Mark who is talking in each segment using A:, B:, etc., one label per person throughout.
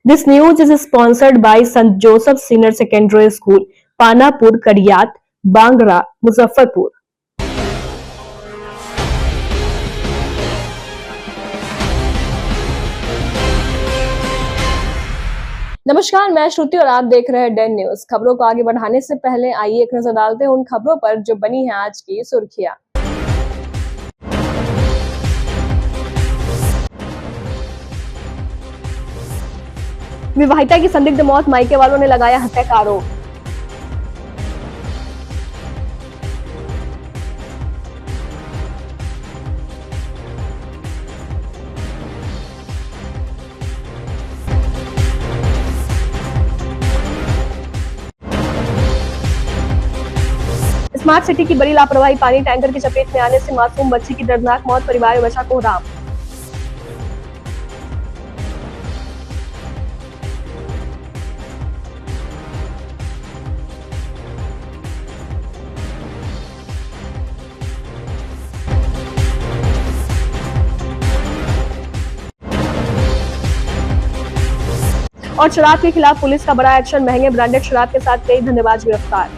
A: This news is sponsored by St. Joseph Senior Secondary School, Panapur, Kariyat, Bangra, Muzaffarpur. नमस्कार, मैं श्रुति और आप देख रहे हैं डेन न्यूज। खबरों को आगे बढ़ाने से पहले आइए एक नजर डालते हैं उन खबरों पर जो बनी है आज की सुर्खियां। विवाहिता की संदिग्ध मौत, मायके वालों ने लगाया हत्या का आरोप। स्मार्ट सिटी की बड़ी लापरवाही, पानी टैंकर की चपेट में आने से मासूम बच्ची की दर्दनाक मौत, परिवार में बचा कोहराम। और शराब के खिलाफ पुलिस का बड़ा एक्शन, महंगे ब्रांडेड शराब के साथ कई धंधेबाज गिरफ्तार।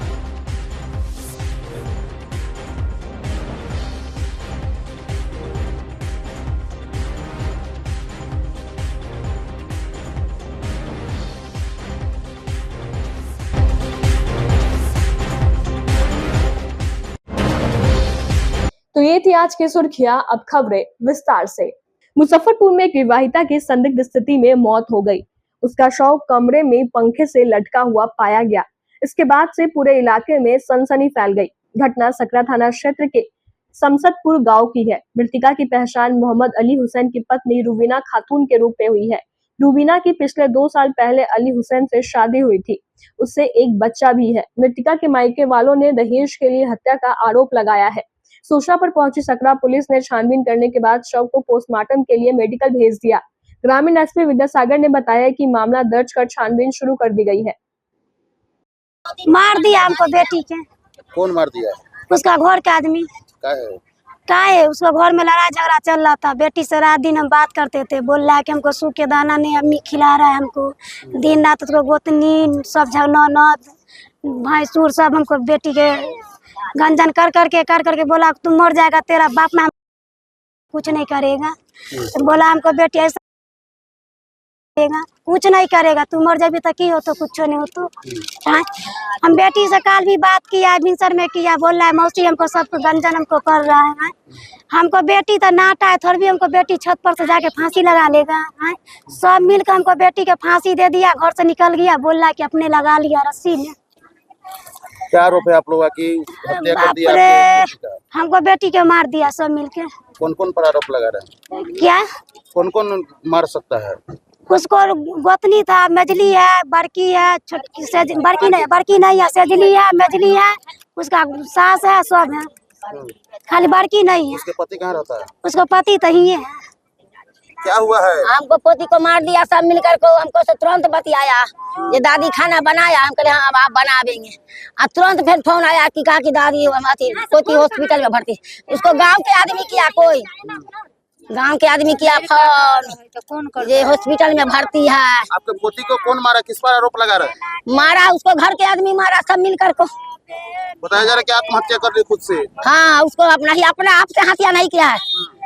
A: तो ये थी आज की सुर्खियां, अब खबरें विस्तार से। मुजफ्फरपुर में एक विवाहिता की संदिग्ध स्थिति में मौत हो गई। उसका शव कमरे में पंखे से लटका हुआ पाया गया। इसके बाद से पूरे इलाके में सनसनी फैल गई। घटना सकरा थाना क्षेत्र के समसतपुर गांव की है। मृतका की पहचान मोहम्मद अली हुसैन की पत्नी रूबीना खातून के रूप में हुई है। रूबीना की पिछले 2 साल पहले अली हुसैन से शादी हुई थी। उससे एक बच्चा भी है। मृतका के मायके वालों ने दहेज के लिए हत्या का आरोप लगाया है। सूचना पर पहुंची सकरा पुलिस ने छानबीन करने के बाद शव को पोस्टमार्टम के लिए मेडिकल भेज दिया। ग्रामीण एसपी विद्यासागर ने बताया कि मामला दर्ज कर छानबीन शुरू कर दी गई है।
B: मार दिया हमको बेटी के।
C: कौन मार दिया?
B: उसका घर के आदमी। का है उसका घर में लड़ाई झगड़ा चल रहा था। बेटी से रात दिन हम बात करते थे। बोल रहा है कि हमको सूखे दाना नहीं अम्मी खिला रहा है हमको। दिन रात उसको गोतनी सब ननद भैंसुर सब हमको बेटी के गंजन कर करके बोला तुम मर जाएगा, तेरा बाप में कुछ नहीं करेगा। तो बोला हमको बेटी ऐसा कुछ नहीं करेगा, तू मर जाबी तो की हो तो कुछ नहीं हो तो। हम बेटी से काल भी बात किया, भिनसर में किया। बोल रहा है मौसी हमको सब गंजन हमको कर रहा है। हमको बेटी तो नाटा है, थोड़ी भी हमको बेटी छत पर से जाके फांसी लगा लेगा। सब मिलकर हमको बेटी के फांसी दे दिया। घर से निकल गया, बोल रहा है कि अपने लगा लिया रस्सी में।
C: क्या आरोप है आप लोगों की? हत्या कर दिया
B: हमको बेटी के मार दिया सब मिलके।
C: कौन कौन पर आरोप लगा रहे हैं?
B: क्या
C: कौन कौन मार सकता है?
B: उसको गोतनी था, मजली है, बड़की है, छोटकी से बड़की नहीं है, सेजली है, मजली है, उसका सास है, सब है, खाली बड़की नहीं है।
C: उसके पति कहाँ रहता है?
B: उसका पति तो ही है।
C: क्या हुआ है?
D: हमको पोती को मार दिया सब मिलकर को। हमको से तुरंत बतियाया ये दादी खाना बनाया। हम कहे हाँ आप बनावेंगे। तुरंत फिर फोन आया कि कहा कि दादी पोती हॉस्पिटल में भर्ती। उसको गांव के आदमी किया, कोई गांव के आदमी किया फोन, ये हॉस्पिटल में भर्ती है।
C: आपके पोती को कौन मारा? किस पर आरोप लगा रहा है?
D: मारा उसको घर के आदमी मारा सब मिलकर को।
C: बताया जा रहा है कि आत्महत्या कर ली खुद से।
D: हाँ उसको अपना आप से हत्या नहीं किया है।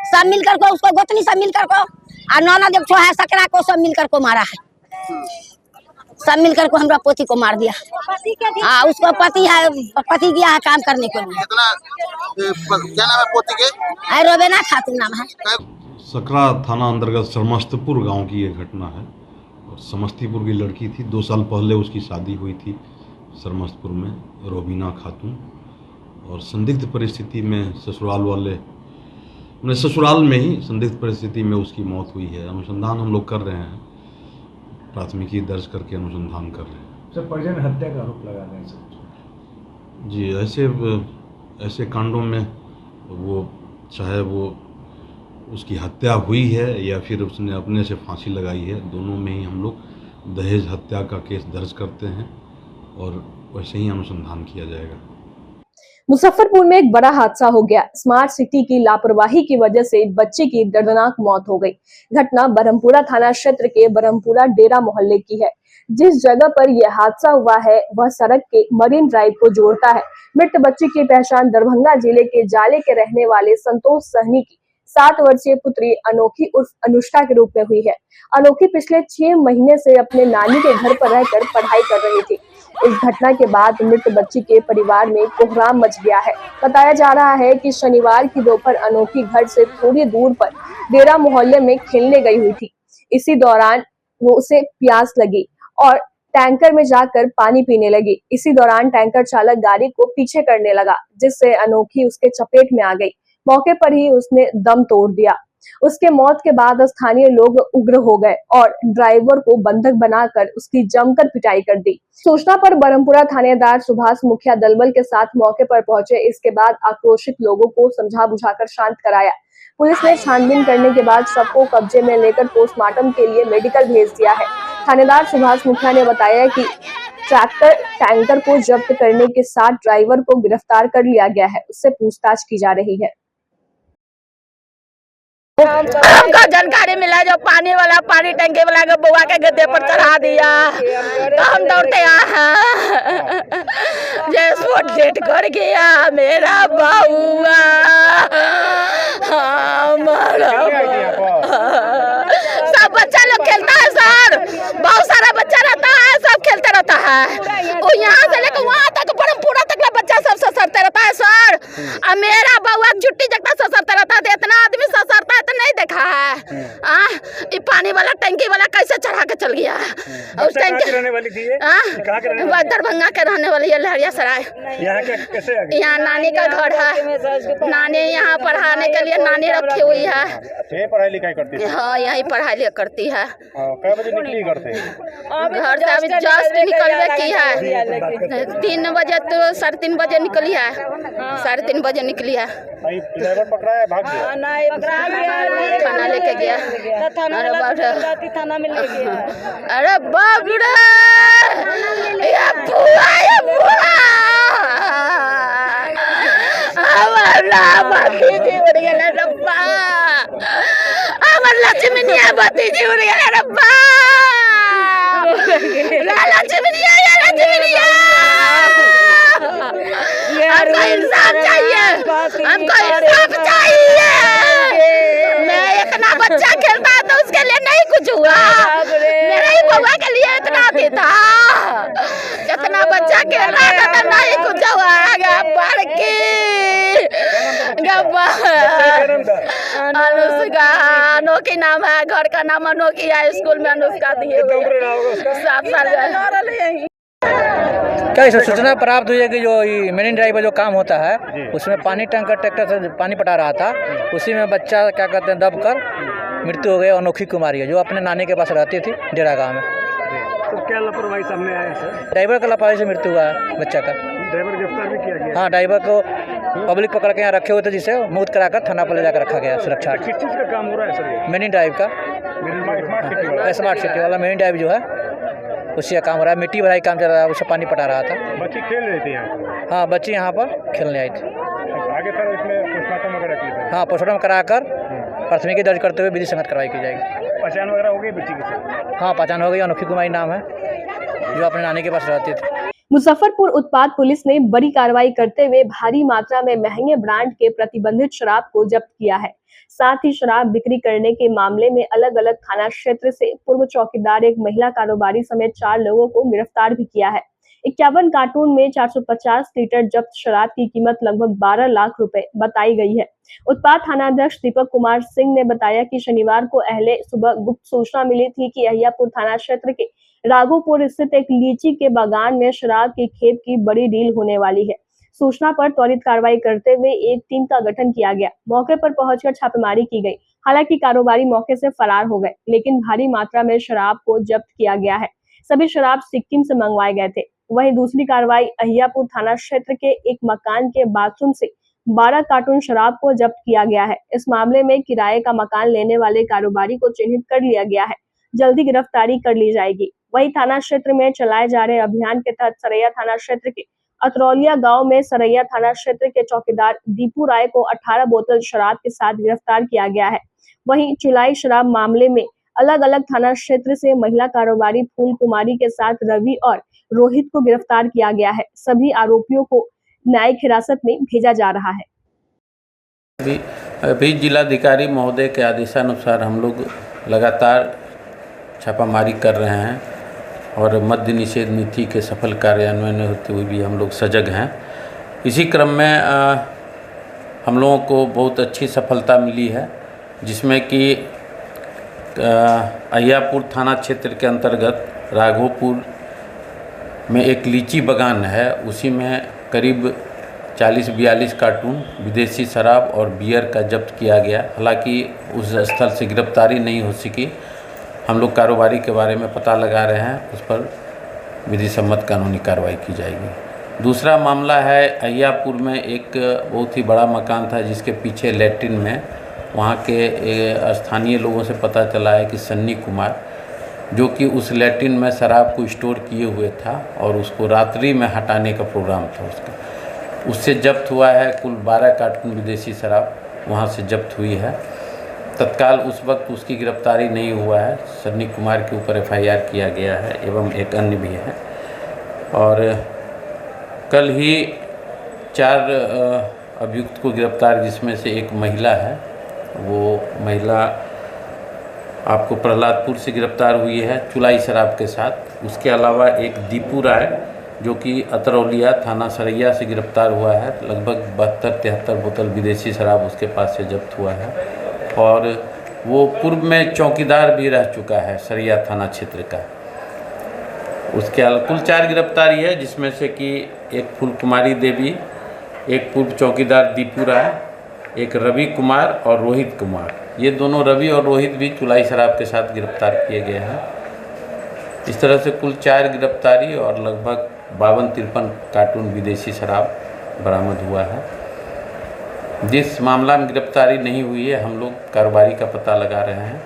D: सब मिलकर को उसको गोतनी सब मिलकर को और ननद जो है सकरा को सब मिलकर को मारा है। सब मिलकर को हमरा पोती को मार दिया। हाँ उसको पति है, पति गया है काम करने के लिए।
C: क्या नाम है पोती के?
D: रूबीना खातून नाम है।
E: सकरा थाना अंतर्गत समस्तीपुर गांव की ये घटना है। और समस्तीपुर की लड़की थी, 2 साल पहले उसकी शादी हुई थी समस्तीपुर में, रूबीना खातून। और संदिग्ध परिस्थिति में ससुराल में ही संदिग्ध परिस्थिति में उसकी मौत हुई है। अनुसंधान हम लोग कर रहे हैं, प्राथमिकी दर्ज करके अनुसंधान कर रहे हैं।
F: सर परिजन हत्या का आरोप लगा रहे हैं सर।
E: जी, ऐसे कांडों में वो चाहे वो उसकी हत्या हुई है या फिर उसने अपने से फांसी लगाई है, दोनों में ही हम लोग दहेज हत्या का केस दर्ज करते हैं और वैसे ही अनुसंधान किया जाएगा।
A: मुजफ्फरपुर में एक बड़ा हादसा हो गया। स्मार्ट सिटी की लापरवाही की वजह से बच्चे की दर्दनाक मौत हो गई। घटना बरहमपुरा थाना क्षेत्र के बरहमपुरा डेरा मोहल्ले की है। जिस जगह पर यह हादसा हुआ है वह सड़क के मरीन ड्राइव को जोड़ता है। मृत बच्चे की पहचान दरभंगा जिले के जाले के रहने वाले संतोष सहनी की 7 वर्षीय पुत्री अनोखी उर्फ अनुष्का के रूप में हुई है। अनोखी पिछले 6 महीने से अपने नानी के घर पर रहकर पढ़ाई कर रही थी। इस घटना के बाद मृत बच्ची के परिवार में कोहराम मच गया है। बताया जा रहा है कि शनिवार की दोपहर अनोखी घर से थोड़ी दूर पर डेरा मोहल्ले में खेलने गई हुई थी। इसी दौरान वो उसे प्यास लगी और टैंकर में जाकर पानी पीने लगी। इसी दौरान टैंकर चालक गाड़ी को पीछे करने लगा, जिससे अनोखी उसके चपेट में आ गई। मौके पर ही उसने दम तोड़ दिया। उसके मौत के बाद स्थानीय लोग उग्र हो गए और ड्राइवर को बंधक बनाकर उसकी जमकर पिटाई कर दी। सूचना पर बरहमपुरा थानेदार सुभाष मुखिया दलबल के साथ मौके पर पहुंचे। इसके बाद आक्रोशित लोगों को समझा बुझाकर शांत कराया। पुलिस ने छानबीन करने के बाद शव को कब्जे में लेकर पोस्टमार्टम के लिए मेडिकल भेज दिया है। थानेदार सुभाष मुखिया ने बताया कि ट्रैक्टर टैंकर को जब्त करने के साथ ड्राइवर को गिरफ्तार कर लिया गया है। उससे पूछताछ की जा रही है।
D: हमको जानकारी मिला जो पानी टंकी वाला के बुआ के गद्दे पर चढ़ा दिया तो हम दौड़ते आए जे स्पॉट डेट कर गया मेरा बाबूआ सब बच्चा लोग खेलता है सर, बहुत सारा बच्चा रहता है, सब खेलते रहता है और यहाँ से लेकर वहाँ तक बरहमपुरा तक बच्चा सब ससरते रहता है सर। और मेरा बउआ जुट्टी जगता ससरता रहता है, इतना आदमी ससरता है तो नहीं देखा है। ये पानी वाला टंकी वाला कैसे चढ़ा के चल गया उस टंकी रहने वाली थी। दरभंगा के रहने वाली है, लहरिया सराय। यहाँ नानी का घर है, नानी यहाँ पढ़ाने के लिए नानी रखी हुई है।
C: पढ़ाई लिखाई करती है?
D: हाँ यही पढ़ाई लिखाई करती है।
C: कै बजे निकली घर से?
D: घर से अभी जस्ट निकलवे की है 3 बजे तो 3:30 बजे निकली है, 3:30 बजे निकली है।
C: ड्राइवर पकड़ा है, भाग गया?
D: थाना लेके गया। अरे बाप रे ये बुआ भतीजी उड़ गया रब्बा, हमार लक्ष्मणिया भतीजी उड़ गया रब्बा, लक्ष्मणिया हमको इंसाफ चाहिए, हमको इंसाफ चाहिए। मैं इतना बच्चा खेलता तो उसके लिए नहीं कुछ हुआ, मेरे ही बउआ के लिए इतना देता, इतना बच्चा खेलता था तो नहीं कुछ हुआ। अनुष्का अनोखी नाम है, घर का नाम अनोखी है, स्कूल में अनुष्का दिए हुए 7 साल।
G: क्या इसे सूचना प्राप्त हुई है कि जो मेरीन ड्राइव जो काम होता है उसमें पानी टैंकर ट्रैक्टर से पानी पटा रहा था, उसी में बच्चा क्या कहते हैं दबकर मृत्यु हो गई। अनोखी कुमारी है जो अपने नानी के पास रहती थी डेरा गांव में।
F: तो क्या लापरवाही सामने आया सर?
G: ड्राइवर का लापरवाही से मृत्यु हुआ है बच्चा का।
F: ड्राइवर गिरफ्तार भी किया गया?
G: हाँ, ड्राइवर को पब्लिक पकड़ के यहाँ रखे हुए थे, जिसे मुक्त कराकर थाना पर ले जाकर रखा गया सुरक्षा।
F: किस चीज़ का काम हो रहा है सर?
G: मेरीन ड्राइव का, स्मार्ट सिटी वाला मेरीन ड्राइव जो है उसी का काम हो रहा है। मिट्टी भराई काम चल रहा है, उसे पानी पटा रहा था।
C: बच्ची खेल रही थी यहाँ?
G: हाँ, बच्ची यहाँ पर खेलने आई थी।
C: आगे सर इसमें पोस्टमार्टम वगैरह की?
G: हाँ, पोस्टमार्टम कराकर प्राथमिकी दर्ज करते हुए विधि संगत कार्रवाई की जाएगी।
C: पहचान वगैरह हो गई बच्ची की सर?
G: हाँ, पहचान हो गई। अनोखी कुमारी नाम है जो अपने नानी के पास रहती थी।
A: मुजफ्फरपुर उत्पाद पुलिस ने बड़ी कार्रवाई करते हुए भारी मात्रा में महंगे ब्रांड के प्रतिबंधित शराब को जब्त किया है। साथ ही शराब बिक्री करने के मामले में अलग अलग थाना क्षेत्र से पूर्व चौकीदार, एक महिला कारोबारी समेत 4 लोगों को गिरफ्तार भी किया है। 51 कार्टून में 450 लीटर जब्त शराब की कीमत लगभग 12 लाख रुपए बताई गई है। उत्पाद थानाध्यक्ष दीपक कुमार सिंह ने बताया कि शनिवार को अहले सुबह गुप्त सूचना मिली थी कि अहियापुर थाना क्षेत्र के राघोपुर स्थित एक लीची के बागान में शराब की खेप की बड़ी डील होने वाली है। सूचना पर त्वरित कार्रवाई करते हुए एक टीम का गठन किया गया। मौके पर पहुंचकर छापेमारी की गई। हालांकि कारोबारी मौके से फरार हो गए, लेकिन भारी मात्रा में शराब को जब्त किया गया है। सभी शराब सिक्किम से मंगवाए गए थे। वहीं दूसरी कार्रवाई अहियापुर थाना क्षेत्र के एक मकान के बाथरूम से 12 कार्टून शराब को जब्त किया गया है। इस मामले में किराए का मकान लेने वाले कारोबारी को चिन्हित कर लिया गया है। जल्दी गिरफ्तारी कर ली जाएगी। वहीं थाना क्षेत्र में चलाए जा रहे अभियान के तहत सरैया थाना क्षेत्र के अतरौलिया गांव में सरैया थाना क्षेत्र के चौकीदार दीपू राय को 18 बोतल शराब के साथ गिरफ्तार किया गया है। वहीं चुलाई शराब मामले में अलग अलग थाना क्षेत्र से महिला कारोबारी फूल कुमारी के साथ रवि और रोहित को गिरफ्तार किया गया है। सभी आरोपियों को न्यायिक हिरासत में भेजा जा रहा है।
H: अभी जिलाधिकारी महोदय के आदेशानुसार हम लोग लगातार छापामारी कर रहे हैं और मद्य निषेध नीति के सफल कार्यान्वयन होते हुए भी हम लोग सजग हैं। इसी क्रम में हम लोगों को बहुत अच्छी सफलता मिली है, जिसमें कि अहियापुर थाना क्षेत्र के अंतर्गत राघोपुर में एक लीची बागान है, उसी में करीब 40-42 कार्टून विदेशी शराब और बियर का जब्त किया गया। हालांकि उस स्थल से गिरफ्तारी नहीं हो सकी। हम लोग कारोबारी के बारे में पता लगा रहे हैं, उस पर विधि सम्मत कानूनी कार्रवाई की जाएगी। दूसरा मामला है अहियापुर में एक बहुत ही बड़ा मकान था जिसके पीछे लैट्रिन में वहाँ के स्थानीय लोगों से पता चला है कि सन्नी कुमार जो कि उस लैट्रिन में शराब को स्टोर किए हुए था और उसको रात्रि में हटाने का प्रोग्राम था उसका, उससे जब्त हुआ है कुल 12 कार्टून विदेशी शराब वहाँ से जब्त हुई है। तत्काल उस वक्त उसकी गिरफ्तारी नहीं हुआ है। सन्नी कुमार के ऊपर FIR किया गया है एवं एक अन्य भी है। और कल ही 4 अभियुक्त को गिरफ्तार, जिसमें से एक महिला है। वो महिला आपको प्रहलादपुर से गिरफ्तार हुई है चुलाई शराब के साथ। उसके अलावा एक दीपू राय जो कि अतरौलिया थाना सरैया से गिरफ्तार हुआ है। लगभग 72-73 बोतल विदेशी शराब उसके पास से जब्त हुआ है और वो पूर्व में चौकीदार भी रह चुका है सरैया थाना क्षेत्र का। उसके अलावा कुल 4 गिरफ्तारी है, जिसमें से कि एक फूल कुमारी देवी, एक पूर्व चौकीदार दीपू राय, एक रवि कुमार और रोहित कुमार। ये दोनों रवि और रोहित भी चुलाई शराब के साथ गिरफ्तार किए गए हैं। इस तरह से कुल 4 गिरफ्तारी और लगभग 52-53 कार्टून विदेशी शराब बरामद हुआ है। जिस मामला में गिरफ्तारी नहीं हुई है, हम लोग कारोबारी का पता लगा रहे हैं।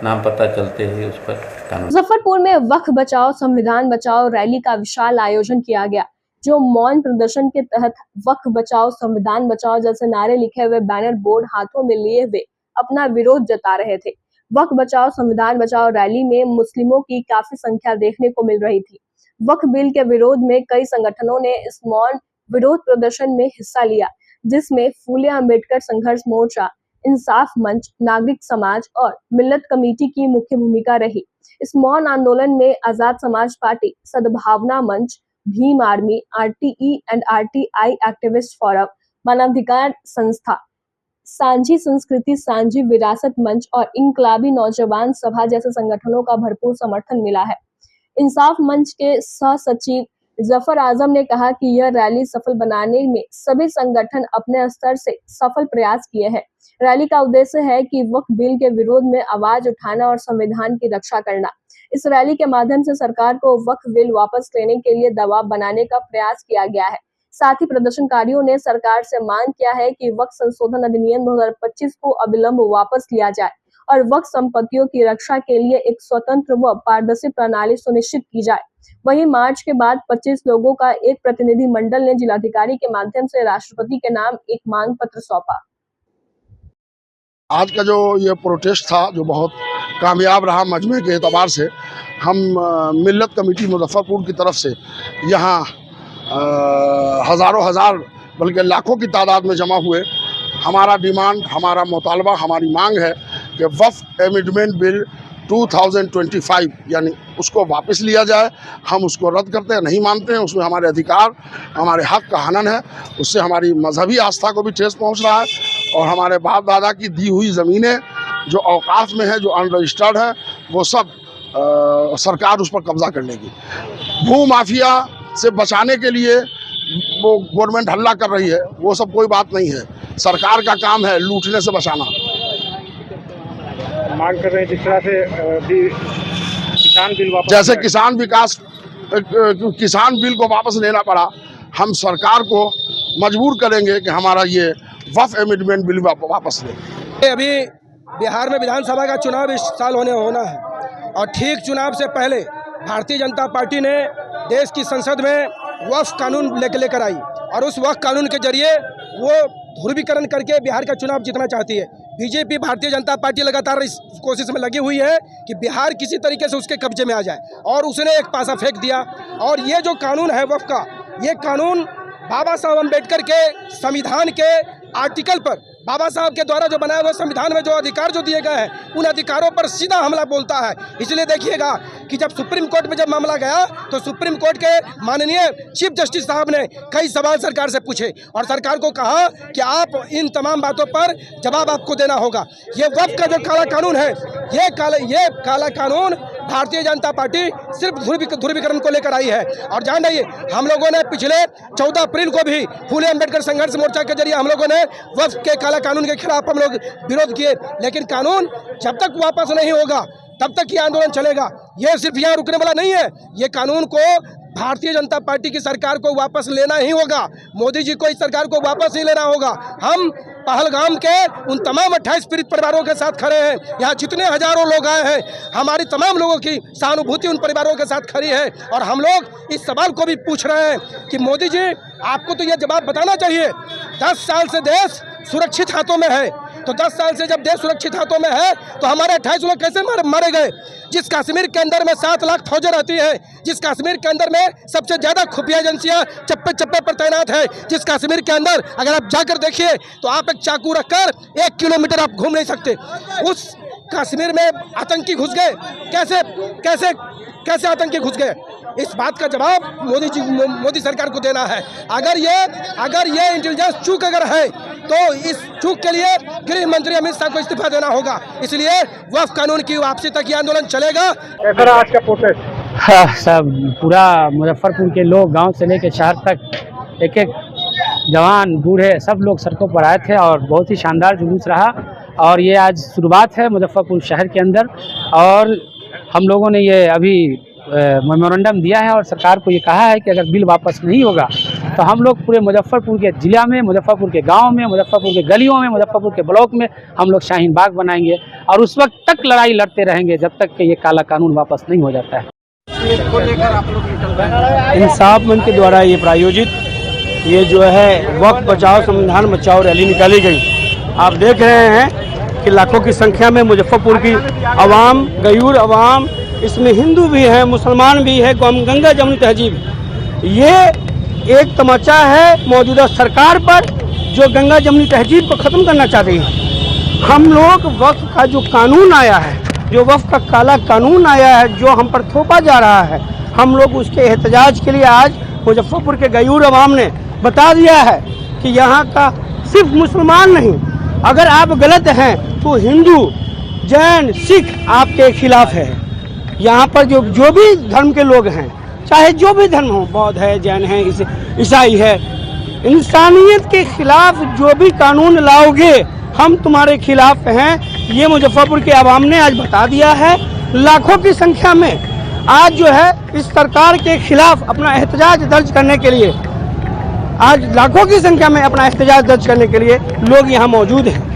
H: नाम पता चलते ही उस पर कानून।
A: मुजफ्फरपुर में वक्फ बचाओ संविधान बचाओ रैली का विशाल आयोजन किया गया, जो मौन प्रदर्शन के तहत वक्फ बचाओ संविधान बचाओ जैसे नारे लिखे हुए बैनर बोर्ड हाथों में लिए हुए अपना विरोध जता रहे थे। वक्फ बचाओ संविधान बचाओ रैली में मुस्लिमों की काफी संख्या देखने को मिल रही थी। वक्फ बिल के विरोध में कई संगठनों ने इस मौन विरोध प्रदर्शन में हिस्सा लिया, जिसमें फूले अम्बेडकर संघर्ष मोर्चा, इंसाफ मंच, नागरिक समाज और मिल्लत कमेटी की मुख्य भूमिका रही। इस मौन आंदोलन में आजाद समाज पार्टी, सद्भावना मंच, Bhim army, RTE and RTI activist forum, मानवाधिकार संस्था, सांझी संस्कृति, सांझी विरासत मंच और इनकलाबी नौजवान सभा जैसे संगठनों का भरपूर समर्थन मिला है। इंसाफ मंच के सह सचिव जफर आजम ने कहा कि यह रैली सफल बनाने में सभी संगठन अपने स्तर से सफल प्रयास किए हैं। रैली का उद्देश्य है कि वक्फ बिल के विरोध में आवाज उठाना और संविधान की रक्षा करना। इस रैली के माध्यम से सरकार को वक्फ बिल वापस लेने के लिए दबाव बनाने का प्रयास किया गया है। साथ ही प्रदर्शनकारियों ने सरकार से मांग किया है कि वक्फ संशोधन अधिनियम 2025 को अविलंब वापस लिया जाए और वक्फ संपत्तियों की रक्षा के लिए एक स्वतंत्र व पारदर्शी प्रणाली सुनिश्चित की जाए। वहीं मार्च के बाद 25 लोगों का एक प्रतिनिधि मंडल ने जिलाधिकारी के माध्यम से राष्ट्रपति के नाम एक मांग पत्र सौंपा।
I: आज का जो ये प्रोटेस्ट था, जो बहुत कामयाब रहा मजमे के एतबार से, हम मिल्लत कमेटी मुजफ्फरपुर की तरफ से यहाँ हज़ार बल्कि लाखों की तादाद में जमा हुए। हमारा डिमांड, हमारा मुतालबा, हमारी मांग है कि वक्फ एमेंडमेंट बिल 2025 यानी उसको वापस लिया जाए। हम उसको रद्द करते हैं, नहीं मानते हैं। उसमें हमारे अधिकार, हमारे हक का हनन है। उससे हमारी मजहबी आस्था को भी ठेस पहुंच रहा है और हमारे बाप दादा की दी हुई ज़मीनें जो औकाफ में है, जो अनरजिस्टर्ड है, वो सब सरकार उस पर कब्जा कर लेगी। भू माफिया से बचाने के लिए वो गवर्नमेंट हल्ला कर रही है, वो सब कोई बात नहीं है। सरकार का काम है लूटने से बचाना।
F: मांग कर रहे हैं जिस तरह से किसान बिल वापस,
I: जैसे किसान बिल को वापस लेना पड़ा, हम सरकार को मजबूर करेंगे कि हमारा ये वक्फ एमेंडमेंट बिल वापस ले।
J: अभी बिहार में विधानसभा का चुनाव इस साल होना है और ठीक चुनाव से पहले भारतीय जनता पार्टी ने देश की संसद में वक्फ कानून लेकर आई और उस वक्फ कानून के जरिए वो ध्रुवीकरण करके बिहार का चुनाव जीतना चाहती है। बीजेपी भारतीय जनता पार्टी लगातार इस कोशिश में लगी हुई है कि बिहार किसी तरीके से उसके कब्जे में आ जाए और उसने एक पासा फेंक दिया। और ये जो कानून है वक्फ का, ये कानून बाबा साहब अम्बेडकर के संविधान के आर्टिकल पर, बाबा साहब के द्वारा जो बनाए हुए संविधान में जो अधिकार जो दिए गए हैं उन अधिकारों पर सीधा हमला बोलता है। इसलिए देखिएगा कि जब सुप्रीम कोर्ट में जब मामला गया तो सुप्रीम कोर्ट के माननीय चीफ जस्टिस साहब ने कई सवाल सरकार से पूछे और सरकार को कहा कि आप इन तमाम बातों पर जवाब आपको देना होगा। ये वक्फ का जो काला कानून है, ये काला कानून भारतीय जनता पार्टी सिर्फ ध्रुवीकरण को लेकर आई है। और जान रहिए, हम लोगों ने पिछले 14 अप्रैल को भी फूले अम्बेडकर संघर्ष मोर्चा के जरिए हम लोगों ने वक्फ के काला कानून के खिलाफ हम लोग विरोध किए, लेकिन कानून जब तक वापस नहीं होगा तब तक ये आंदोलन चलेगा। ये सिर्फ यहाँ रुकने वाला नहीं है, ये कानून को भारतीय जनता पार्टी की सरकार को वापस लेना ही होगा। मोदी जी को इस सरकार को वापस ही लेना होगा। हम पहलगाम के उन तमाम 28 पीड़ित परिवारों के साथ खड़े हैं। यहाँ जितने हजारों लोग आए हैं, हमारी तमाम लोगों की सहानुभूति उन परिवारों के साथ खड़ी है। और हम लोग इस सवाल को भी पूछ रहे हैं कि मोदी जी, आपको तो यह जवाब बताना चाहिए। 10 साल से देश सुरक्षित हाथों में है, तो 10 साल से जब देश सुरक्षित हाथों में है तो हमारे 28 लोग कैसे मारे गए? जिस कश्मीर के अंदर में 7 लाख फौजें रहती हैं, जिस कश्मीर के अंदर में सबसे ज़्यादा खुफिया एजेंसियां चप्पे चप्पे पर तैनात है, जिस कश्मीर के अंदर अगर आप जाकर देखिए तो आप एक चाकू रखकर 1 किलोमीटर आप घूम नहीं सकते। उस कश्मीर में आतंकी घुस गए, कैसे आतंकी घुस गए? इस बात का जवाब मोदी सरकार को देना है। अगर ये इंटेलिजेंस चूक अगर है तो इस चूक के लिए गृह मंत्री अमित शाह को इस्तीफा देना होगा। इसलिए वक्फ कानून की वापसी तक ये आंदोलन चलेगा।
F: कैसा आज का प्रोटेस्ट?
K: हाँ, सब पूरा मुजफ्फरपुर के लोग गांव से लेकर शहर तक एक जवान बूढ़े सब लोग सड़कों पर आए थे और बहुत ही शानदार जुलूस रहा। और ये आज शुरुआत है मुजफ्फरपुर शहर के अंदर, और हम लोगों ने ये अभी मेमोरेंडम दिया है और सरकार को ये कहा है कि अगर बिल वापस नहीं होगा तो हम लोग पूरे मुजफ्फरपुर के ज़िला में, मुजफ्फरपुर के गांव में, मुजफ्फरपुर के गलियों में, मुजफ्फरपुर के ब्लॉक में हम लोग शाहीन बाग बनाएंगे और उस वक्त तक लड़ाई लड़ते रहेंगे जब तक कि ये काला कानून वापस नहीं हो जाता है।
L: इंसाफ मंच के द्वारा ये प्रायोजित ये जो है वक्फ बचाओ संविधान बचाओ रैली निकाली गई। आप देख रहे हैं कि लाखों की संख्या में मुजफ्फरपुर की आवाम, गयूर आवाम, इसमें हिंदू भी है, मुसलमान भी है, गंगा जमुनी तहजीब। ये एक तमाचा है मौजूदा सरकार पर जो गंगा जमुनी तहजीब को ख़त्म करना चाहती है। हम लोग वक्फ का जो कानून आया है, जो वक्फ का काला कानून आया है, जो हम पर थोपा जा रहा है, हम लोग उसके एहतजाज के लिए आज मुजफ्फरपुर के गयूर अवाम ने बता दिया है कि यहाँ का सिर्फ मुसलमान नहीं, अगर आप गलत हैं तो हिंदू, जैन, सिख आपके खिलाफ है। यहाँ पर जो भी धर्म के लोग हैं, चाहे जो भी धर्म हो, बौद्ध है, जैन है, ईसाई है, इंसानियत के खिलाफ जो भी कानून लाओगे हम तुम्हारे खिलाफ हैं। ये मुजफ्फरपुर के आवाम ने आज बता दिया है। लाखों की संख्या में आज जो है इस सरकार के खिलाफ अपना एहतजाज दर्ज करने के लिए, आज लाखों की संख्या में अपना एहतजाज दर्ज करने के लिए लोग यहाँ मौजूद हैं।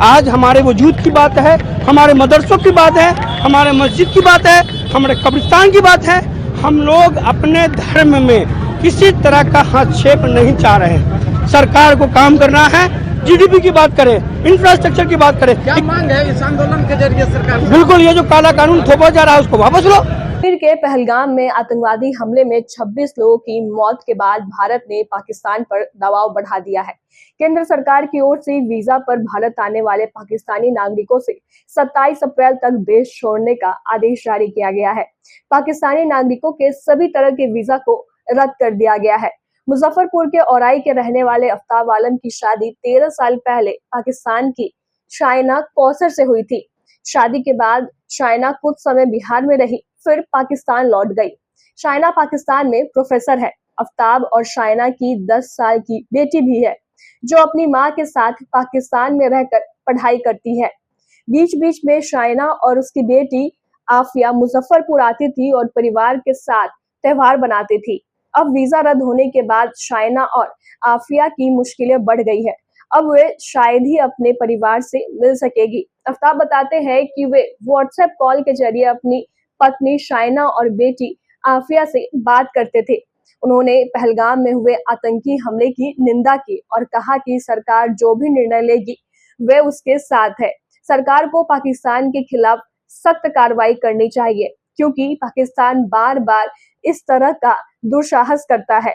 L: आज हमारे वजूद की बात है, हमारे मदरसों की बात है, हमारे मस्जिद की बात है, हमारे कब्रिस्तान की बात है। हम लोग अपने धर्म में किसी तरह का हस्तक्षेप नहीं चाह रहे हैं। सरकार को काम करना है, जीडीपी की बात करें, इंफ्रास्ट्रक्चर की बात करें।
M: क्या मांग है इस आंदोलन के जरिए सरकार?
L: बिल्कुल, ये जो काला कानून थोपा जा रहा है उसको वापस लो।
A: कश्मीर के पहलगाम में आतंकवादी हमले में 26 लोगों की मौत के बाद भारत ने पाकिस्तान पर दबाव बढ़ा दिया है। केंद्र सरकार की ओर से वीजा पर भारत आने वाले पाकिस्तानी नागरिकों से 27 अप्रैल तक देश छोड़ने का आदेश जारी किया गया है। पाकिस्तानी नागरिकों के सभी तरह के वीजा को रद्द कर दिया गया है। मुजफ्फरपुर के औराई के रहने वाले आफ्ताब आलम की शादी 13 साल पहले पाकिस्तान की शाइना कौसर से हुई थी। शादी के बाद शाइना कुछ समय बिहार में रही, फिर पाकिस्तान लौट गई। शाइना पाकिस्तान में प्रोफेसर है। आफ्ताब और शाइना की 10 साल की बेटी भी है जो अपनी मां के साथ पाकिस्तान में रहकर पढ़ाई करती है। बीच बीच में शाइना और उसकी बेटी आफिया मुजफ्फरपुर आती थी और परिवार के साथ त्योहार बनाती थी। अब वीजा रद्द होने के बाद शाइना और आफिया की मुश्किलें बढ़ गई है। अब वे शायद ही अपने परिवार से मिल सकेगी। आफ्ताब बताते हैं कि वे व्हाट्सएप कॉल के जरिए अपनी पत्नी शाइना और बेटी आफिया से बात करते थे। उन्होंने पहलगाम में हुए आतंकी हमले की निंदा की और कहा कि सरकार जो भी निर्णय लेगी वे उसके साथ है। सरकार को पाकिस्तान के खिलाफ सख्त कार्रवाई करनी चाहिए क्योंकि पाकिस्तान बार बार इस तरह का दुस्साहस करता है।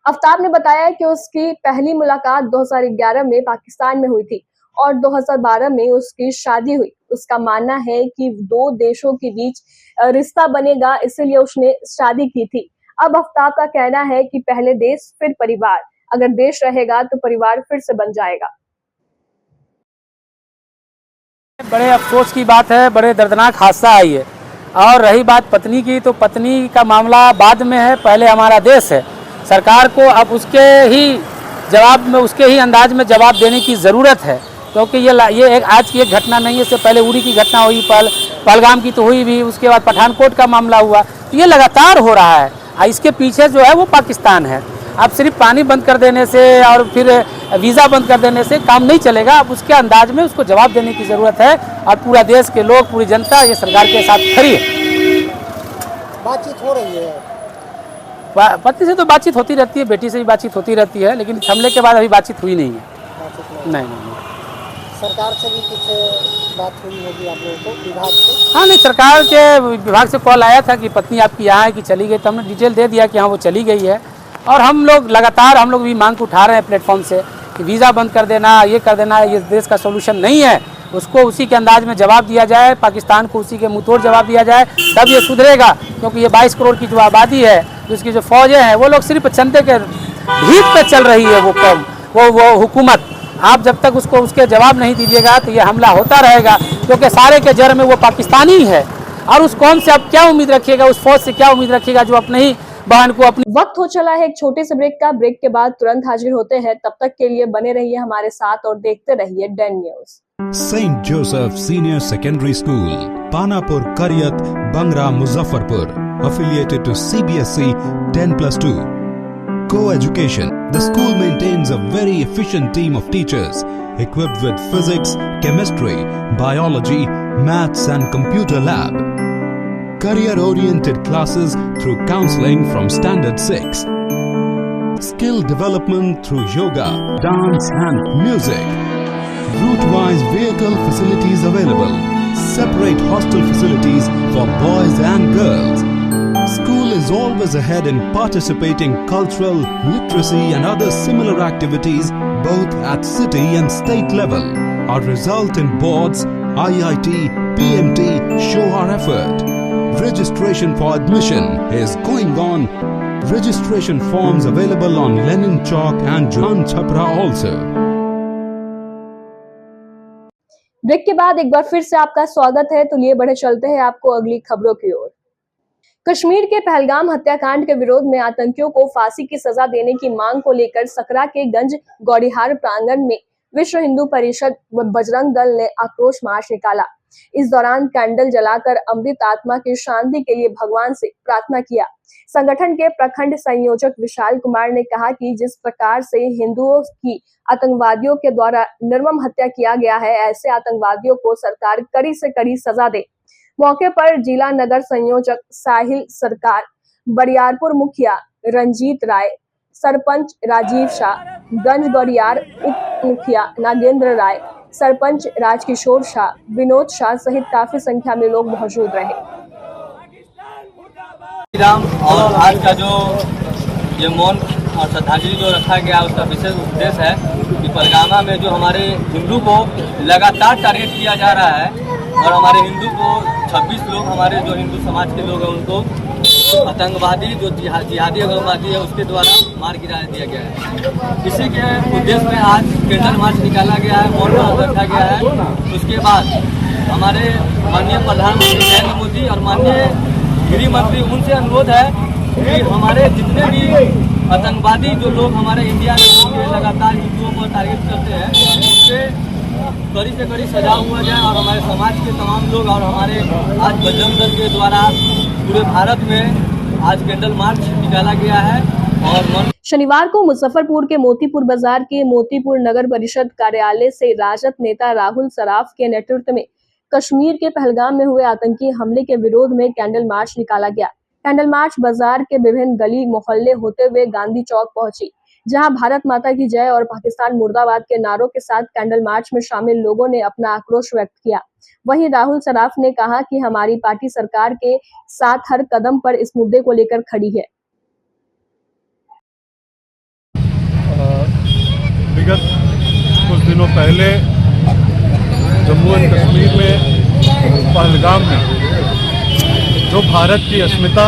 A: आफ्ताब ने बताया कि उसकी पहली मुलाकात 2011 में पाकिस्तान में हुई थी और 2012 में उसकी शादी हुई। उसका मानना है कि दो देशों के बीच रिश्ता बनेगा, इसलिए उसने शादी की थी। अब आफ्ताब का कहना है कि पहले देश फिर परिवार, अगर देश रहेगा तो परिवार फिर से बन जाएगा।
K: बड़े अफसोस की बात है, बड़े दर्दनाक हादसा आई है। और रही बात पत्नी की, तो पत्नी का मामला बाद में है, पहले हमारा देश है। सरकार को अब उसके ही जवाब में, उसके ही अंदाज में जवाब देने की ज़रूरत है, क्योंकि ये एक आज की एक घटना नहीं है। इससे पहले उरी की घटना हुई, पहलगाम की तो हुई भी, उसके बाद पठानकोट का मामला हुआ। तो ये लगातार हो रहा है और इसके पीछे जो है वो पाकिस्तान है। अब सिर्फ पानी बंद कर देने से और फिर वीज़ा बंद कर देने से काम नहीं चलेगा। अब उसके अंदाज में उसको जवाब देने की ज़रूरत है और पूरा देश के लोग, पूरी जनता ये सरकार के साथ खड़ी है।
M: बातचीत हो रही है,
K: पति से तो बातचीत होती रहती है, बेटी से भी बातचीत होती रहती है, लेकिन हमले के बाद अभी बातचीत हुई नहीं है। नहीं।
M: सरकार से भी कुछ बात हुई होगी आप लोगों को, विभाग से?
K: हाँ, नहीं, सरकार के विभाग से कॉल आया था कि पत्नी आपकी यहाँ है कि चली गई, तो हमने डिटेल दे दिया कि हाँ वो चली गई है। और हम लोग लगातार भी मांग उठा रहे हैं प्लेटफॉर्म से कि वीज़ा बंद कर देना, ये कर देना, ये देश का सोल्यूशन नहीं है। उसको उसी के अंदाज में जवाब दिया जाए, पाकिस्तान को उसी के मुंहतोड़ जवाब दिया जाए, तब ये सुधरेगा। क्योंकि ये 22 करोड़ की जो आबादी है, जिसकी जो फौजें हैं, वो लोग सिर्फ चंदे के भीत पे चल रही है वो हुकूमत। आप जब तक उसको उसके जवाब नहीं दीजिएगा तो ये हमला होता रहेगा, क्योंकि सारे के जड़ में वो पाकिस्तानी है। और उस कौम से आप क्या उम्मीद रखिएगा, उस फौज से क्या उम्मीद रखिएगा जो अपने ही बहन को अपनी।
A: वक्त हो चला है एक छोटे से ब्रेक का। ब्रेक के बाद तुरंत हाजिर होते हैं, तब तक के लिए बने रहिए हमारे साथ और देखते रहिए Dan news.
N: Saint Joseph senior secondary school, Panapur, Kariyat, Bangra, Muzaffarpur, affiliated to CBSE 10+2. Co-education. The school maintains a very efficient team of teachers equipped with physics, chemistry, biology, maths and computer lab. Career-oriented classes through counseling from Standard 6. Skill development through yoga, dance and music. Route-wise vehicle facilities available. Separate hostel facilities for boys and girls. School is always ahead in participating cultural, literacy and other similar activities both at city and state level. Our result in boards, IIT, PMT show our effort. Registration for admission is going on. Registration forms available on Lenin Chowk and Jalan Chhapra also.
A: Break के बाद एक बार फिर से आपका स्वागत है। तो लिए बढ़े चलते हैं आपको अगली खबरों की ओर। कश्मीर के पहलगाम हत्याकांड के विरोध में आतंकियों को फांसी की सजा देने की मांग को लेकर सकरा के गंज गौड़िहार प्रांगण में विश्व हिंदू परिषद व बजरंग दल ने आक्रोश मार्च निकाला। इस दौरान कैंडल जलाकर अमृत आत्मा की शांति के लिए भगवान से प्रार्थना किया। संगठन के प्रखंड संयोजक विशाल कुमार ने कहा कि जिस प्रकार से हिंदुओं की आतंकवादियों के द्वारा निर्मम हत्या किया गया है, ऐसे आतंकवादियों को सरकार कड़ी से कड़ी सजा दे। मौके पर जिला नगर संयोजक साहिल सरकार, बरियारपुर मुखिया रंजीत राय, सरपंच राजीव शाह, गंज गौड़ियार उप मुखिया नागेंद्र राय, सरपंच राजकिशोर शाह, विनोद शाह सहित काफी संख्या में लोग मौजूद रहे।
O: और आज का जो ये मौन और श्रद्धांजलि जो रखा गया, उसका विशेष उद्देश्य है कि पहलगामा में जो हमारे हिंदू को लगातार टारगेट किया जा रहा है और हमारे हिंदू को 26 लोग, हमारे जो हिंदू समाज के लोग हैं, उनको आतंकवादी जो जिहादी आतंकवादी है उसके द्वारा मार गिरा दिया गया है। इसी के उद्देश्य में आज कैंडल मार्च निकाला गया है, मौन रखा गया है। उसके बाद हमारे माननीय प्रधानमंत्री नरेंद्र मोदी और माननीय गृह मंत्री, उनसे अनुरोध है कि हमारे जितने भी आतंकवादी जो लोग हमारे इंडिया में लगातार हिंदुओं को टारगेट करते हैं, उससे कड़ी से कड़ी सजा हुआ जाए और हमारे समाज के तमाम लोग और हमारे आज बजरंग दल के द्वारा पूरे भारत में आज कैंडल मार्च निकाला गया है। और
A: शनिवार को मुजफ्फरपुर के मोतीपुर बाजार के मोतीपुर नगर परिषद कार्यालय से राजद नेता राहुल सराफ के नेतृत्व में कश्मीर के पहलगाम में हुए आतंकी हमले के विरोध में कैंडल मार्च निकाला गया। कैंडल मार्च बाजार के विभिन्न गली मोहल्ले होते हुए गांधी चौक पहुंची, जहां भारत माता की जय और पाकिस्तान मुर्दाबाद के नारों के साथ कैंडल मार्च में शामिल लोगों ने अपना आक्रोश व्यक्त किया। वहीं राहुल सराफ ने कहा कि हमारी पार्टी सरकार के साथ हर कदम पर इस मुद्दे को लेकर खड़ी है।
F: विगत कुछ दिनों पहले जम्मू एंड कश्मीर में पहलगाम में जो भारत की अस्मिता,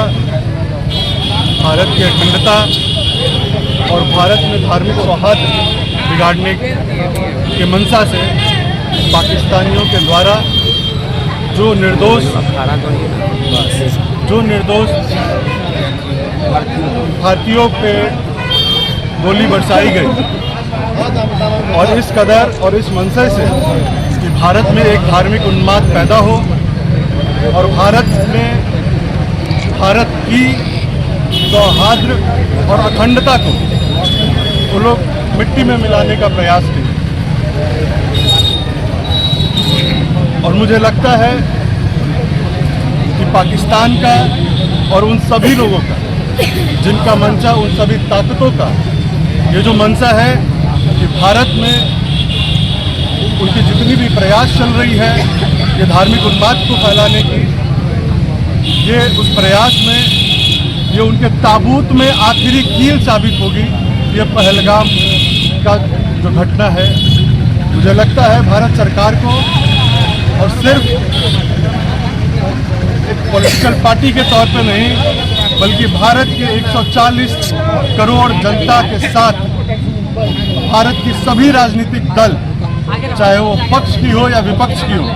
F: भारत की अखंडता और भारत में धार्मिक सौहार्द बिगाड़ने के मंशा से पाकिस्तानियों के द्वारा जो निर्दोष भारतीयों पे गोली बरसाई गई और इस कदर और इस मंशे से कि भारत में एक धार्मिक उन्माद पैदा हो और भारत की सौहार्द और अखंडता को वो लोग मिट्टी में मिलाने का प्रयास किए। और मुझे लगता है कि पाकिस्तान का और उन सभी लोगों का जिनका मंशा, उन सभी ताकतों का ये जो मंशा है कि भारत में उनकी जितनी भी प्रयास चल रही है ये धार्मिक उन्माद को फैलाने की, ये उस प्रयास में ये उनके ताबूत में आखिरी कील साबित होगी। ये पहलगाम का जो घटना है, मुझे लगता है भारत सरकार को और सिर्फ एक पॉलिटिकल पार्टी के तौर पे नहीं बल्कि भारत के 140 करोड़ जनता के साथ भारत की सभी राजनीतिक दल, चाहे वो पक्ष की हो या विपक्ष की हो,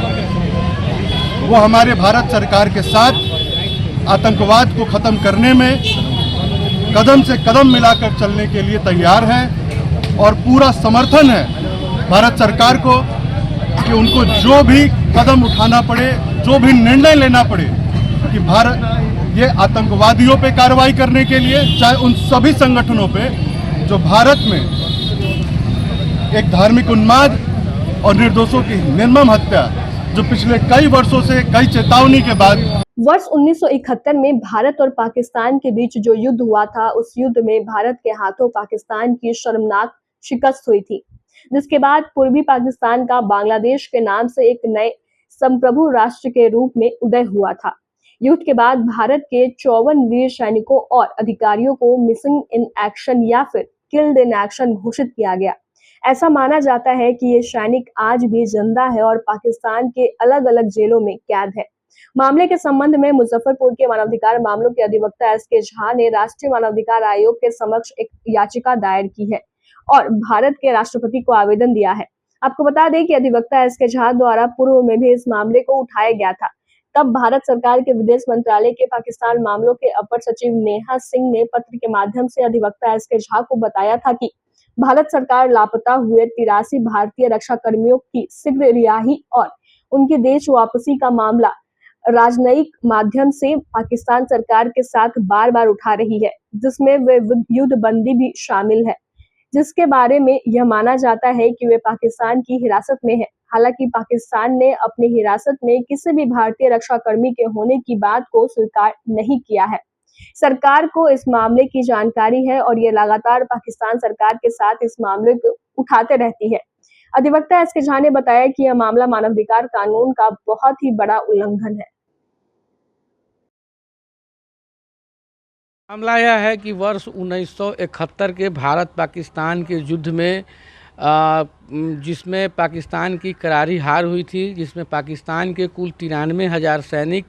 F: वो हमारे भारत सरकार के साथ आतंकवाद को खत्म करने में कदम से कदम मिलाकर चलने के लिए तैयार है और पूरा समर्थन है भारत सरकार को कि उनको जो भी कदम उठाना पड़े, जो भी निर्णय लेना पड़े कि भारत ये आतंकवादियों पे कार्रवाई करने के लिए, चाहे उन सभी संगठनों पे जो भारत में एक धार्मिक उन्माद और निर्दोषों की निर्मम हत्या जो पिछले कई वर्षों से कई चेतावनी के बाद।
A: वर्ष 1971 में भारत और पाकिस्तान के बीच जो युद्ध हुआ था, उस युद्ध में भारत के हाथों पाकिस्तान की शर्मनाक शिकस्त हुई थी, जिसके बाद पूर्वी पाकिस्तान का बांग्लादेश के नाम से एक नए संप्रभु राष्ट्र के रूप में उदय हुआ था। युद्ध के बाद भारत के 54 वीर सैनिकों और अधिकारियों को मिसिंग इन एक्शन या फिर किल्ड इन एक्शन घोषित किया गया। ऐसा माना जाता है कि ये सैनिक आज भी जिंदा है और पाकिस्तान के अलग अलग जेलों में कैद है। मामले के संबंध में मुजफ्फरपुर के मानवाधिकार मामलों के अधिवक्ता एसके झा ने राष्ट्रीय मानवाधिकार आयोग के समक्ष एक याचिका दायर की है और भारत के राष्ट्रपति को आवेदन दिया है। आपको बता दें कि अधिवक्ता एसके झा द्वारा पूर्व में भी इस मामले को उठाया गया था। तब भारत सरकार के विदेश मंत्रालय के पाकिस्तान मामलों के अपर सचिव नेहा सिंह ने पत्र के माध्यम से अधिवक्ता एसके झा को बताया था कि भारत सरकार लापता हुए 83 भारतीय रक्षा कर्मियों की शीघ्र रिहाई और उनकी देश वापसी का मामला राजनयिक माध्यम से पाकिस्तान सरकार के साथ बार बार उठा रही है, जिसमें वे युद्ध बंदी भी शामिल है, जिसके बारे में यह माना जाता है कि वे पाकिस्तान की हिरासत में है। हालांकि पाकिस्तान ने अपनी हिरासत में किसी भी भारतीय रक्षा कर्मी के होने की बात को स्वीकार नहीं किया है। सरकार को इस मामले की जानकारी है और ये लगातार पाकिस्तान सरकार के साथ इस मामले को उठाते रहती है। अधिवक्ता एसके झा ने बताया कि यह मामला मानवाधिकार कानून का बहुत ही बड़ा उल्लंघन है।
K: मामला यह है कि वर्ष 1971 के भारत पाकिस्तान के युद्ध में जिसमें पाकिस्तान की करारी हार हुई थी, जिसमें पाकिस्तान के कुल 93,000 सैनिक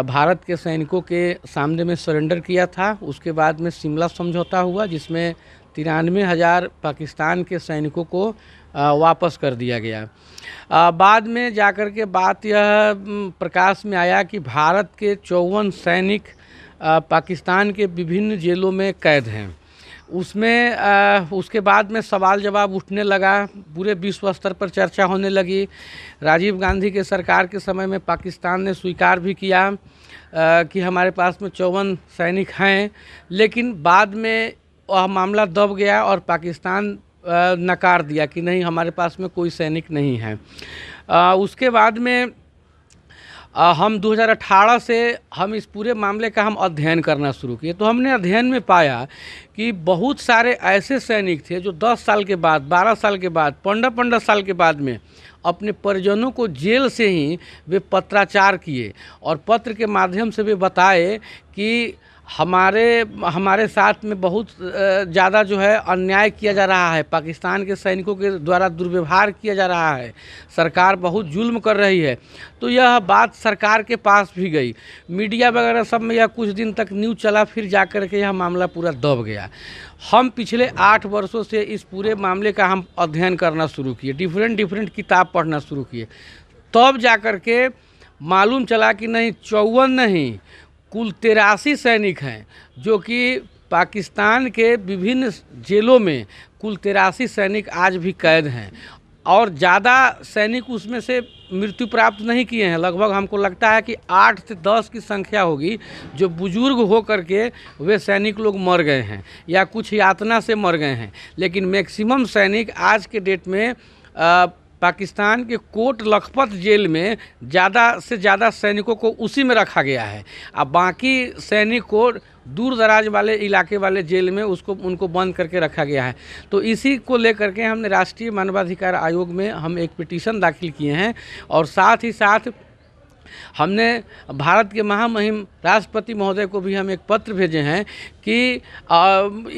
K: भारत के सैनिकों के सामने में सरेंडर किया था। उसके बाद में शिमला समझौता हुआ, जिसमें 93,000 पाकिस्तान के सैनिकों को वापस कर दिया गया। बाद में जाकर के बात यह प्रकाश में आया कि भारत के 54 सैनिक पाकिस्तान के विभिन्न जेलों में कैद हैं। उसके बाद में सवाल जवाब उठने लगा, पूरे विश्व स्तर पर चर्चा होने लगी। राजीव गांधी के सरकार के समय में पाकिस्तान ने स्वीकार भी किया कि हमारे पास में 54 सैनिक हैं, लेकिन बाद में वह मामला दब गया और पाकिस्तान नकार दिया कि नहीं, हमारे पास में कोई सैनिक नहीं है। उसके बाद में हम 2018 से हम इस पूरे मामले का हम अध्ययन करना शुरू किए। तो हमने अध्ययन में पाया कि बहुत सारे ऐसे सैनिक थे जो 10 साल के बाद, 12 साल के बाद, 15 साल के बाद में अपने परिजनों को जेल से ही वे पत्राचार किए और पत्र के माध्यम से वे बताए कि हमारे साथ में बहुत ज़्यादा जो है अन्याय किया जा रहा है, पाकिस्तान के सैनिकों के द्वारा दुर्व्यवहार किया जा रहा है, सरकार बहुत जुल्म कर रही है। तो यह बात सरकार के पास भी गई, मीडिया वगैरह सब में यह कुछ दिन तक न्यूज़ चला, फिर जा कर के यह मामला पूरा दब गया। हम पिछले 8 वर्षों से इस पूरे मामले का हम अध्ययन करना शुरू किए, डिफरेंट किताब पढ़ना शुरू किए। तब जा कर के मालूम चला कि नहीं, 54 नहीं, कुल 83 सैनिक हैं जो कि पाकिस्तान के विभिन्न जेलों में कुल 83 सैनिक आज भी कैद हैं और ज़्यादा सैनिक उसमें से मृत्यु प्राप्त नहीं किए हैं। लगभग हमको लगता है कि 8 से 10 की संख्या होगी जो बुजुर्ग हो करके वे सैनिक लोग मर गए हैं या कुछ यातना से मर गए हैं। लेकिन मैक्सिमम सैनिक आज के डेट में पाकिस्तान के कोट लखपत जेल में ज़्यादा से ज़्यादा सैनिकों को उसी में रखा गया है। अब बाकी सैनिक को दूर दराज वाले इलाके वाले जेल में उनको बंद करके रखा गया है। तो इसी को लेकर के हमने राष्ट्रीय मानवाधिकार आयोग में हम एक पिटीशन दाखिल किए हैं और साथ ही साथ हमने भारत के महामहिम राष्ट्रपति महोदय को भी हम एक पत्र भेजे हैं कि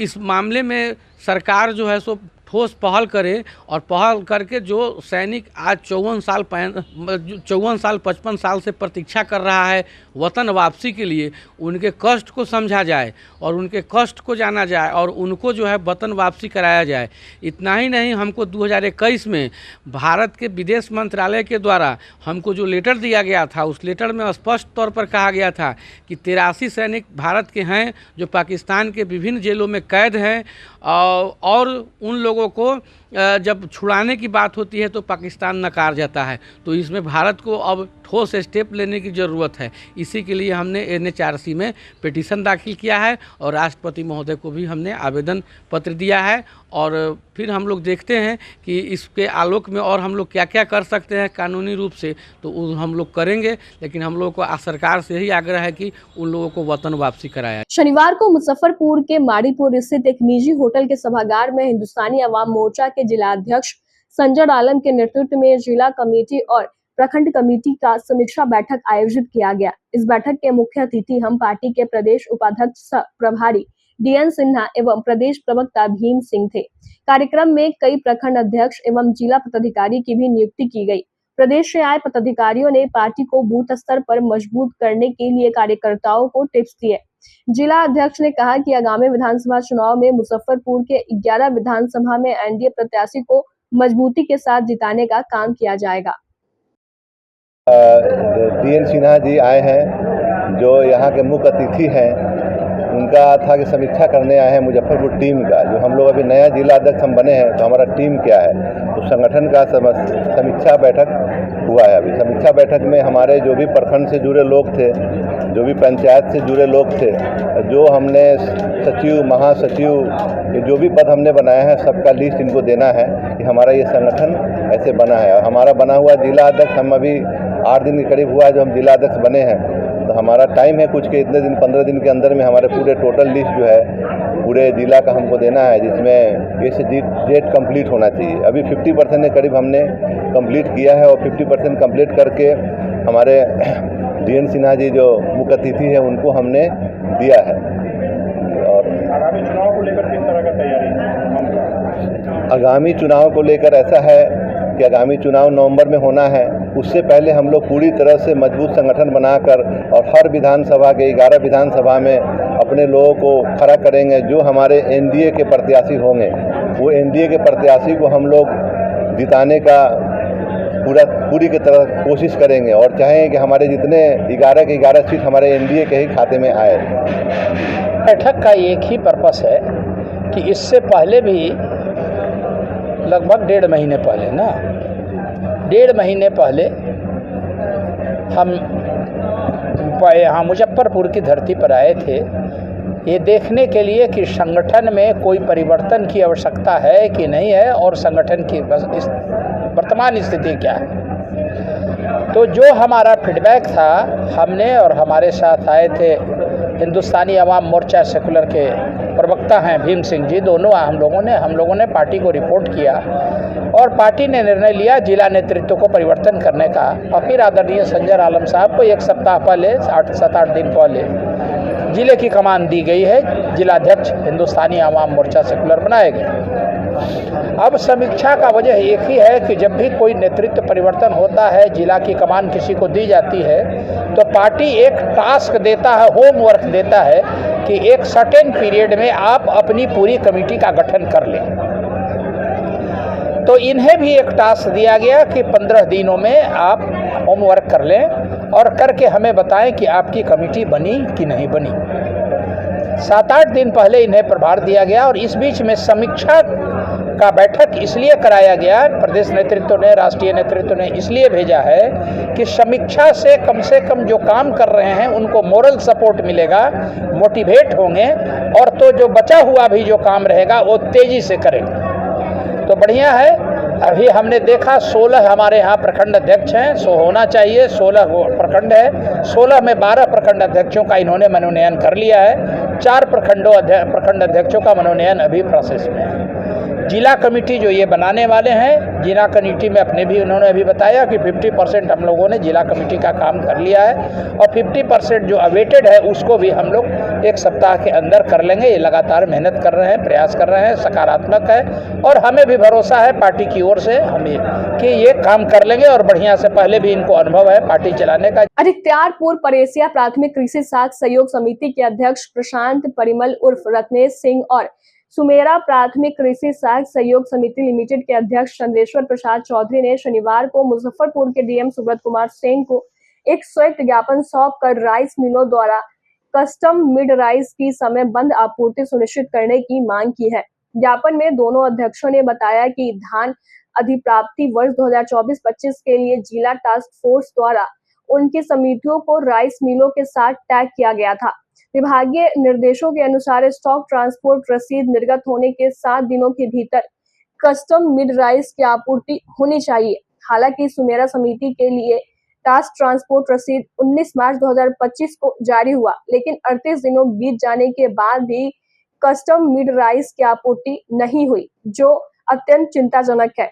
K: इस मामले में सरकार जो है सो ठोस पहल करे और पहल करके जो सैनिक आज 54 साल 55 साल से प्रतीक्षा कर रहा है वतन वापसी के लिए, उनके कष्ट को समझा जाए और उनके कष्ट को जाना जाए और उनको जो है वतन वापसी कराया जाए। इतना ही नहीं, हमको 2021 में भारत के विदेश मंत्रालय के द्वारा हमको जो लेटर दिया गया था, उस लेटर में स्पष्ट तौर पर कहा गया था कि 83 सैनिक भारत के हैं जो पाकिस्तान के विभिन्न जेलों में कैद हैं और उन लोगों को जब छुड़ाने की बात होती है तो पाकिस्तान नकार जाता है। तो इसमें भारत को अब ठोस स्टेप लेने की ज़रूरत है। इसी के लिए हमने NHRC में पिटीशन दाखिल किया है और राष्ट्रपति महोदय को भी हमने आवेदन पत्र दिया है और फिर हम लोग देखते हैं कि इसके आलोक में और हम लोग क्या क्या कर सकते हैं कानूनी रूप से, तो हम लोग करेंगे। लेकिन हम लोगों को सरकार से ही आग्रह है कि उन लोगों को वतन वापसी कराया।
A: शनिवार को मुजफ्फरपुर के माड़ीपुर स्थित एक निजी होटल के सभागार में हिंदुस्तानी अवाम मोर्चा के जिला अध्यक्ष संजर आलम के नेतृत्व में जिला कमेटी और प्रखंड कमेटी का समीक्षा बैठक आयोजित किया गया। इस बैठक के मुख्य अतिथि हम पार्टी के प्रदेश उपाध्यक्ष प्रभारी DN सिन्हा एवं प्रदेश प्रवक्ता भीम सिंह थे। कार्यक्रम में कई प्रखंड अध्यक्ष एवं जिला पदाधिकारी की भी नियुक्ति की गई। प्रदेश से आए पदाधिकारियों ने पार्टी को बूथ स्तर पर मजबूत करने के लिए कार्यकर्ताओं को टिप्स दिए। जिला अध्यक्ष ने कहा कि आगामी विधानसभा चुनाव में मुजफ्फरपुर के 11 विधानसभा में NDA प्रत्याशी को मजबूती के साथ जिताने का काम किया जाएगा।
C: DN सिन्हा जी आए हैं जो यहाँ के मुख्य अतिथि हैं, उनका था कि समीक्षा करने आए हैं मुजफ्फरपुर टीम का। जो हम लोग अभी नया जिला अध्यक्ष हम बने हैं तो हमारा टीम क्या है, तो संगठन का समीक्षा बैठक हुआ है। अभी समीक्षा बैठक में हमारे जो भी प्रखंड से जुड़े लोग थे, जो भी पंचायत से जुड़े लोग थे, जो हमने सचिव महासचिव जो भी पद हमने बनाया है सबका लिस्ट इनको देना है कि हमारा ये संगठन ऐसे बना है। और हमारा बना हुआ जिला अध्यक्ष हम अभी 8 दिन के करीब हुआ है जो हम जिला अध्यक्ष बने हैं। तो हमारा टाइम है कुछ के इतने दिन 15 दिन के अंदर में हमारे पूरे टोटल लिस्ट जो है पूरे जिला का हमको देना है, जिसमें A से Z कंप्लीट होना चाहिए। अभी 50% के करीब हमने कंप्लीट किया है और 50% कंप्लीट करके हमारे DN सिन्हा जी जो मुख्य अतिथि है उनको हमने दिया है। और आगामी चुनाव को लेकर किस तरह का तैयारी? आगामी चुनाव को लेकर ऐसा है कि आगामी चुनाव नवंबर में होना है। उससे पहले हम लोग पूरी तरह से मजबूत संगठन बनाकर और हर विधानसभा के 11 विधानसभा में अपने लोगों को खड़ा करेंगे। जो हमारे NDA के प्रत्याशी होंगे वो NDA के प्रत्याशी को हम लोग जिताने का पूरी की तरह कोशिश करेंगे और चाहेंगे कि हमारे जितने 11 के 11 सीट हमारे NDA के ही खाते में आए।
P: बैठक का एक ही पर्पस है कि इससे पहले भी लगभग 1.5 महीने पहले 1.5 महीने पहले हम यहाँ मुजफ्फरपुर की धरती पर आए थे ये देखने के लिए कि संगठन में कोई परिवर्तन की आवश्यकता है कि नहीं है और संगठन की वर्तमान स्थिति क्या है। तो जो हमारा फीडबैक था, हमने और हमारे साथ आए थे हिंदुस्तानी अवाम मोर्चा सेकुलर के प्रवक्ता हैं भीम सिंह जी, दोनों हम लोगों ने पार्टी को रिपोर्ट किया और पार्टी ने निर्णय लिया जिला नेतृत्व को परिवर्तन करने का। और फिर आदरणीय संजय आलम साहब को एक सप्ताह पहले 7-8 दिन पहले जिले की कमान दी गई है, जिलाध्यक्ष हिंदुस्तानी अवाम मोर्चा सेकुलर बनाए गए। अब समीक्षा का वजह एक ही है कि जब भी कोई नेतृत्व परिवर्तन होता है, जिला की कमान किसी को दी जाती है, तो पार्टी एक टास्क देता है, होमवर्क देता है कि एक सर्टेन पीरियड में आप अपनी पूरी कमेटी का गठन कर लें। तो इन्हें भी एक टास्क दिया गया कि 15 दिनों में आप होमवर्क कर लें और करके हमें बताएं कि आपकी कमेटी बनी कि नहीं बनी। 7-8 दिन पहले इन्हें प्रभार दिया गया और इस बीच में समीक्षा का बैठक इसलिए कराया गया, प्रदेश नेतृत्व ने, राष्ट्रीय नेतृत्व ने इसलिए भेजा है कि समीक्षा से कम जो काम कर रहे हैं उनको मोरल सपोर्ट मिलेगा, मोटिवेट होंगे और तो जो बचा हुआ भी जो काम रहेगा वो तेज़ी से करेंगे। तो बढ़िया है। अभी हमने देखा 16 हमारे यहाँ प्रखंड अध्यक्ष हैं, सो होना चाहिए 16 प्रखंड है, 16 में 12 प्रखंड अध्यक्षों का इन्होंने मनोनयन कर लिया है, 4 प्रखंड अध्यक्षों का मनोनयन अभी प्रोसेस में है। जिला कमेटी जो ये बनाने वाले हैं, जिला कमेटी में अपने भी उन्होंने अभी बताया कि 50% हम लोगों ने जिला कमेटी का काम कर लिया है और 50% जो अवेटेड है उसको भी हम लोग एक सप्ताह के अंदर कर लेंगे। ये लगातार मेहनत कर रहे हैं, प्रयास कर रहे हैं, सकारात्मक है और हमें भी भरोसा है पार्टी की ओर से हमें कि ये काम कर लेंगे और बढ़िया से, पहले भी इनको अनुभव है पार्टी चलाने का।
A: अधिकत्यारपुर परेसिया प्राथमिक कृषि साख सहयोग समिति के अध्यक्ष प्रशांत परिमल उर्फ रत्नेश सिंह और सुमेरा प्राथमिक कृषि साख सहयोग समिति लिमिटेड के अध्यक्ष चंदेश्वर प्रसाद चौधरी ने शनिवार को मुजफ्फरपुर के डीएम सुब्रत कुमार सेन को एक संयुक्त ज्ञापन सौंप कर राइस मिलों द्वारा कस्टम मिड राइस की समय बंद आपूर्ति सुनिश्चित करने की मांग की है। ज्ञापन में दोनों अध्यक्षों ने बताया कि धान अधिप्राप्ति वर्ष 2024-25 के लिए जिला टास्क फोर्स द्वारा उनकी समितियों को राइस मिलों के साथ टैग किया गया था। विभागीय निर्देशों के अनुसार स्टॉक ट्रांसपोर्ट रसीद निर्गत होने के 7 दिनों के भीतर कस्टम मिड राइस की आपूर्ति होनी चाहिए। हालांकि सुमेरा समिति के लिए टास्क ट्रांसपोर्ट रसीद 19 मार्च 2025 को जारी हुआ, लेकिन 38 दिनों बीत जाने के बाद भी कस्टम मिड राइस की आपूर्ति नहीं हुई, जो अत्यंत चिंताजनक है।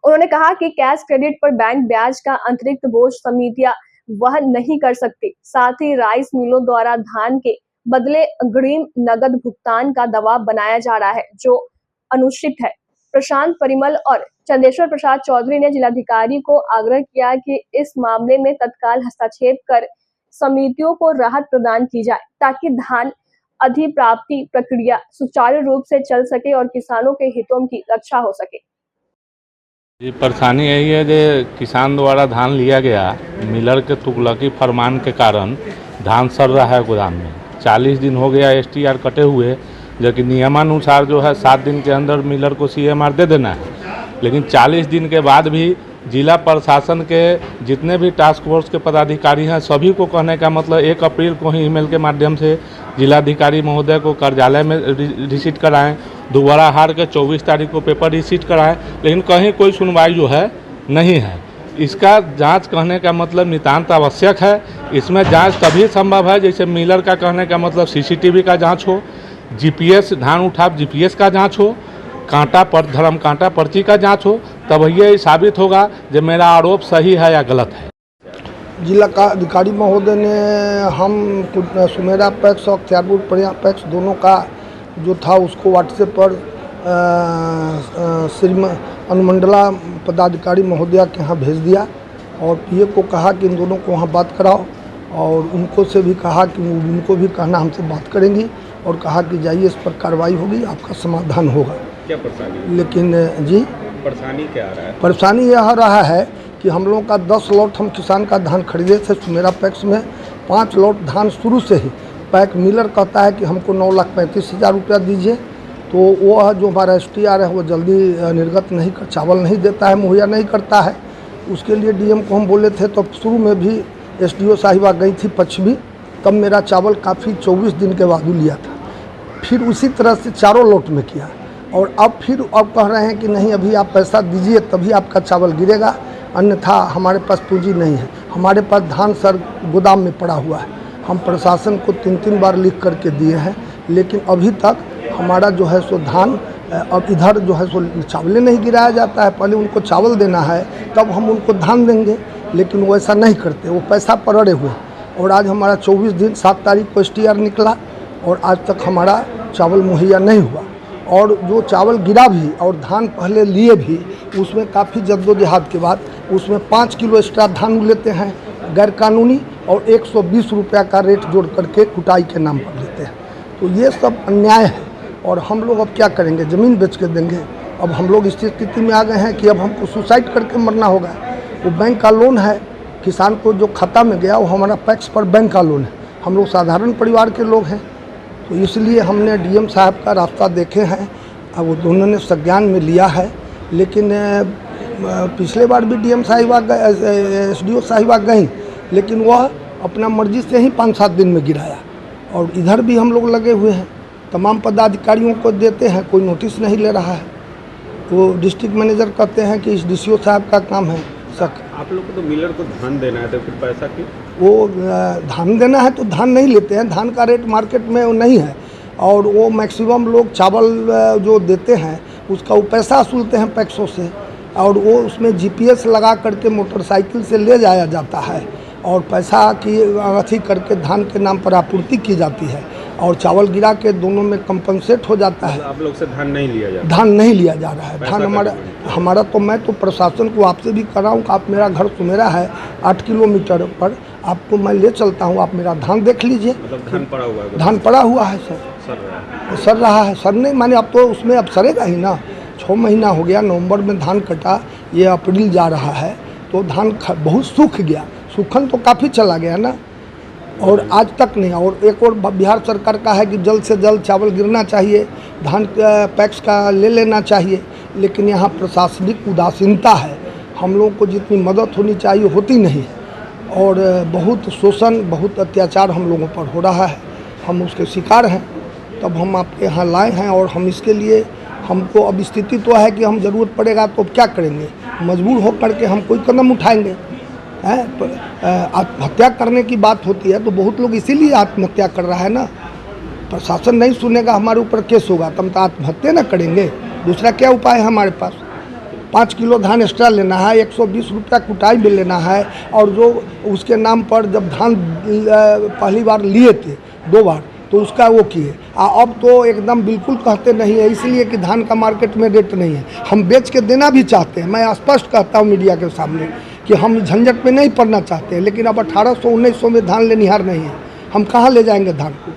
A: उन्होंने कहा कि कैश क्रेडिट पर बैंक ब्याज का अतिरिक्त बोझ समितियां वहन नहीं कर सकती। साथ ही राइस मिलों द्वारा धान के बदले अग्रिम नगद भुगतान का दबाव बनाया जा रहा है, जो अनुचित है। प्रशांत परिमल और चंदेश्वर प्रसाद चौधरी ने जिलाधिकारी को आग्रह किया कि इस मामले में तत्काल हस्तक्षेप कर समितियों को राहत प्रदान की जाए, ताकि धान अधिप्राप्ति प्रक्रिया सुचारू रूप से चल सके और किसानों के हितों की रक्षा हो सके।
Q: जी, परेशानी यही है कि किसान द्वारा धान लिया गया, मिलर के तुगलकी फरमान के कारण धान सड़ रहा है गोदाम में। 40 दिन हो गया STR कटे हुए, जबकि नियमानुसार जो है 7 दिन के अंदर मिलर को CMR दे देना है, लेकिन 40 दिन के बाद भी जिला प्रशासन के जितने भी टास्क फोर्स के पदाधिकारी हैं सभी को कहने का मतलब 1 अप्रैल को ही ईमेल के माध्यम से जिलाधिकारी महोदय को कार्यालय में रिसीट कराएं, दोबारा हार के 24 तारीख को पेपर रिसीट कराएं, लेकिन कहीं कोई सुनवाई जो है नहीं है। इसका जांच कहने का मतलब नितांत आवश्यक है। इसमें जांच तभी संभव है जैसे मिलर का कहने का मतलब CCTV का जांच हो, GPS धान उठाव GPS का जांच हो, धर्म कांटा पर्ची का जांच हो, तब ये साबित होगा जो मेरा आरोप सही है या गलत है।
R: जिला का अधिकारी महोदय ने हम सुमेरा पैक्स और अख्तियारपुर परिया पैक्स दोनों का जो था उसको व्हाट्सएप पर श्रीमती अनुमंडला पदाधिकारी महोदया के यहाँ भेज दिया और PA को कहा कि इन दोनों को वहाँ बात कराओ और उनको से भी कहा कि उनको भी कहना हमसे बात करेंगी और कहा कि जाइए इस पर कार्रवाई होगी, आपका समाधान होगा।
Q: क्या परेशानी?
R: लेकिन जी
Q: परेशानी क्या आ रहा है?
R: परेशानी यह रहा है कि हम लोगों का 10 लॉट हम किसान का धान खरीदे थे सुमेरा पैक्स में, 5 लॉट धान शुरू से ही पैक मिलर कहता है कि हमको 9,35,000 रुपया दीजिए, तो वो जो हमारा STR है वो जल्दी निर्गत नहीं कर, चावल नहीं देता है, मुहैया नहीं करता है। उसके लिए DM को हम बोले थे, तो शुरू में भी SDO साहिबा गई थी पश्चिमी, तब मेरा चावल काफ़ी 24 दिन के बाद लिया था। फिर उसी तरह से 4 लॉट में किया और अब कह रहे हैं कि नहीं अभी आप पैसा दीजिए तभी आपका चावल गिरेगा, अन्यथा हमारे पास पूंजी नहीं है। हमारे पास धान सर गोदाम में पड़ा हुआ है। हम प्रशासन को 3 बार लिख करके दिए हैं, लेकिन अभी तक हमारा जो है सो धान अब इधर जो है सो चावल नहीं गिराया जाता है। पहले उनको चावल देना है तब हम उनको धान देंगे, लेकिन वो ऐसा नहीं करते, वो पैसा पर अड़े हुए। और आज हमारा 24 दिन 7 तारीख को STR निकला और आज तक हमारा चावल मुहैया नहीं हुआ। और जो चावल गिरा भी और धान पहले लिए भी, उसमें काफ़ी जद्दोजहद के बाद उसमें 5 किलो एक्स्ट्रा धान लेते हैं गैर कानूनी, और 120 रुपया का रेट जोड़ करके कुटाई के नाम पर लेते हैं। तो ये सब अन्याय है और हम लोग अब क्या करेंगे, ज़मीन बेच के देंगे। अब हम लोग इस स्थिति में आ गए हैं कि अब हमको सुसाइड करके मरना होगा। वो बैंक का लोन है, किसान को जो खाता में गया वो हमारा पैक्स पर बैंक का लोन है। हम लोग साधारण परिवार के लोग हैं, तो इसलिए हमने DM साहब का रास्ता देखे हैं। अब वो दोनों ने संज्ञान में लिया है, लेकिन पिछले बार भी DM साहिबा SDO साहिबा गई, लेकिन वह अपना मर्जी से ही 5-7 दिन में गिराया। और इधर भी हम लोग लगे हुए हैं, तमाम पदाधिकारियों को देते हैं, कोई नोटिस नहीं ले रहा है। वो डिस्ट्रिक्ट मैनेजर कहते हैं कि इस DCO साहब का काम है।
S: आप लोग को तो मिलर को धान देना है, तो फिर पैसा क्यों?
R: वो धान देना है तो धान नहीं लेते हैं, धान का रेट मार्केट में नहीं है। और वो मैक्सिमम लोग चावल जो देते हैं उसका वो पैसा वसूलते हैं पैक्सों से, और वो उसमें GPS लगा करके मोटरसाइकिल से ले जाया जाता है और पैसा की अथी करके धान के नाम पर आपूर्ति की जाती है और चावल गिरा के दोनों में कंपनसेट हो जाता है।
S: आप लोग से धान नहीं लिया जा रहा?
R: धान नहीं लिया जा रहा है। धान हमारा तो मैं तो प्रशासन को आपसे भी कर रहा हूँ कि आप, मेरा घर सुमेरा है 8 किलोमीटर पर, आपको मैं ले चलता हूँ, आप मेरा धान देख लीजिए।
S: मतलब धान पड़ा हुआ है?
R: धान पड़ा हुआ है सर, सर रहा है। सर नहीं माने, अब तो उसमें अब सरेगा ही ना। 6 महीना हो गया, नवंबर में धान कटा, ये अप्रैल जा रहा है, तो धान बहुत सूख गया। सूखन तो काफ़ी चला गया ना, और आज तक नहीं। और एक और बिहार सरकार का है कि जल्द से जल्द चावल गिरना चाहिए, धान पैक्स का ले लेना चाहिए, लेकिन यहाँ प्रशासनिक उदासीनता है। हम लोगों को जितनी मदद होनी चाहिए होती नहीं है, और बहुत शोषण, बहुत अत्याचार हम लोगों पर हो रहा है। हम उसके शिकार हैं, तब हम आपके यहाँ लाए हैं। और हम इसके लिए, हमको अब स्थिति तो है कि हम ज़रूरत पड़ेगा तो क्या करेंगे, मजबूर हो करके हम कोई कदम उठाएंगे। आत्महत्या करने की बात होती है तो बहुत लोग इसीलिए आत्महत्या कर रहा है ना। प्रशासन नहीं सुनेगा, हमारे ऊपर केस होगा, तब तो आत्महत्या ना करेंगे। दूसरा क्या उपाय है हमारे पास? 5 किलो धान एक्स्ट्रा लेना है, 120 रुपया कुटाई में लेना है। और जो उसके नाम पर जब धान पहली बार लिए थे 2 बार, तो उसका वो किए। अब तो एकदम बिल्कुल कहते नहीं है, इसलिए कि धान का मार्केट में रेट नहीं है। हम बेच के देना भी चाहते हैं, मैं स्पष्ट कहता हूँ मीडिया के सामने कि हम झंझट में नहीं पड़ना चाहते हैं, लेकिन अब 1800-1900 में धान लेनिहार नहीं है, हम कहाँ ले जाएंगे धान को?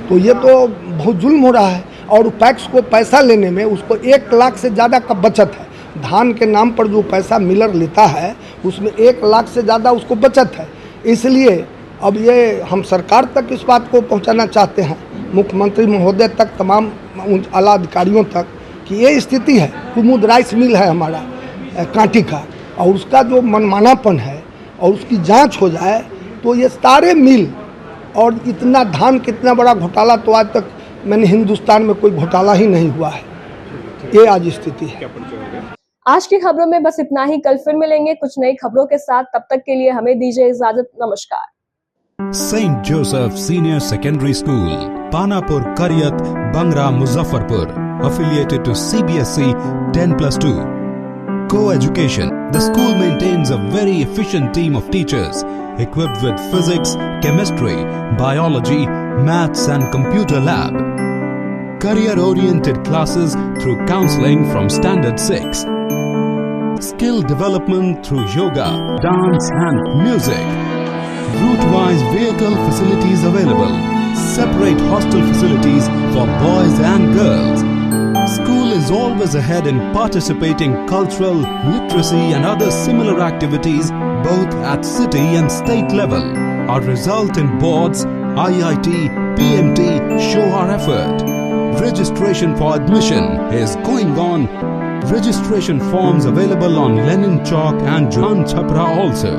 R: तो ये तो बहुत जुल्म हो रहा है। और पैक्स को पैसा लेने में उसको 1 लाख से ज़्यादा का बचत है। धान के नाम पर जो पैसा मिलर लेता है उसमें 1 लाख से ज़्यादा उसको बचत है। इसलिए अब ये हम सरकार तक इस बात को पहुंचाना चाहते हैं, मुख्यमंत्री महोदय तक, तमाम आला अधिकारियों तक, कि ये स्थिति है। कुमुद राइस मिल है हमारा कांटी का, और उसका जो मनमानापन है और उसकी जांच हो जाए तो ये सारे मिल, और इतना धान कितना बड़ा घोटाला तो आज तक मैंने हिंदुस्तान में कोई घोटाला ही नहीं हुआ है। ये आज स्थिति है।
A: आज की खबरों में बस इतना ही। कल फिर मिलेंगे कुछ नई खबरों के साथ, तब तक के लिए हमें दीजिए इजाजत। नमस्कार।
N: St. Joseph Senior Secondary School, Panapur, Karyat, Bangra, Muzaffarpur, affiliated to CBSE 10+2. Co-education. The school maintains a very efficient team of teachers equipped with physics, chemistry, biology, maths and computer lab. Career-oriented classes through counseling from Standard 6. Skill development through yoga, dance and music. Route-wise vehicle facilities available. Separate hostel facilities for boys and girls. School is always ahead in participating cultural, literacy and other similar activities both at city and state level. Our result in boards, IIT, PMT show our effort. Registration for admission is going on. Registration forms available on Lenin Chowk and Jan Chhapra also.